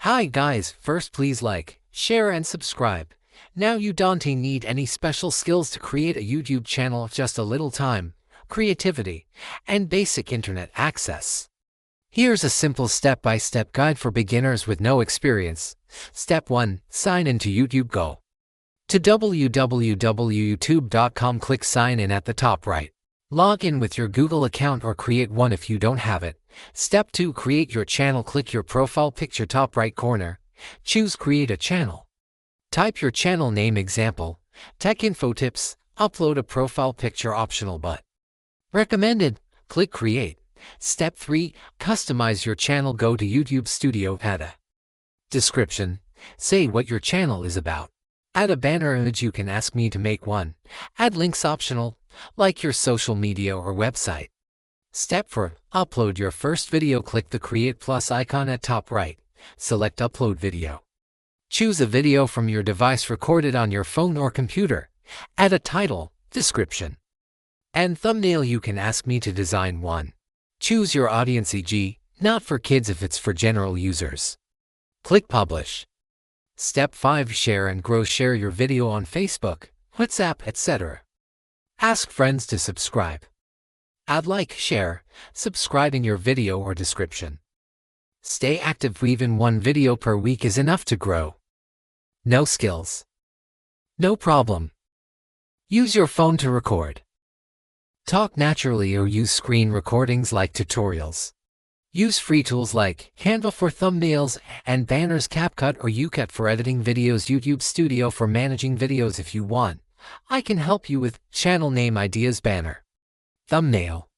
Hi guys, first please like, share and subscribe. Now you don't need any special skills to create a YouTube channel, just a little time, creativity, and basic internet access. Here's a simple step-by-step guide for beginners with no experience. Step 1. Sign into YouTube. Go to www.youtube.com, click sign in at the top right. Log in with your Google account or create one if you don't have it. Step 2. Create your channel. Click your profile picture top right corner. Choose create a channel. Type your channel name, example, tech info tips. Upload a profile picture, optional but recommended. Click create. Step 3. Customize your channel. Go to YouTube Studio. Add a description. Say what your channel is about. Add a banner image. You can ask me to make one. Add links, optional, like your social media or website. Step 4. Upload your first video. Click the create plus icon at top right. Select upload video. Choose a video from your device recorded on your phone or computer. Add a title, description, and thumbnail. You can ask me to design one. Choose your audience, e.g., not for kids if it's for general users. Click publish. Step 5. Share and grow. Share your video on Facebook, WhatsApp, etc. Ask friends to subscribe. Add like, share, subscribe in your video or description. Stay active. Even one video per week is enough to grow. No skills? No problem. Use your phone to record. Talk naturally or use screen recordings like tutorials. Use free tools like Canva for thumbnails and banners, CapCut or YouCut for editing videos, YouTube Studio for managing videos. If you want, I can help you with channel name ideas, banner, thumbnail,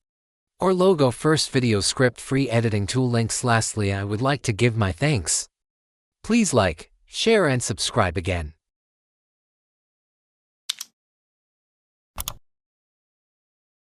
or logo, first video script, free editing tool links. Lastly, I would like to give my thanks. Please like, share and subscribe again.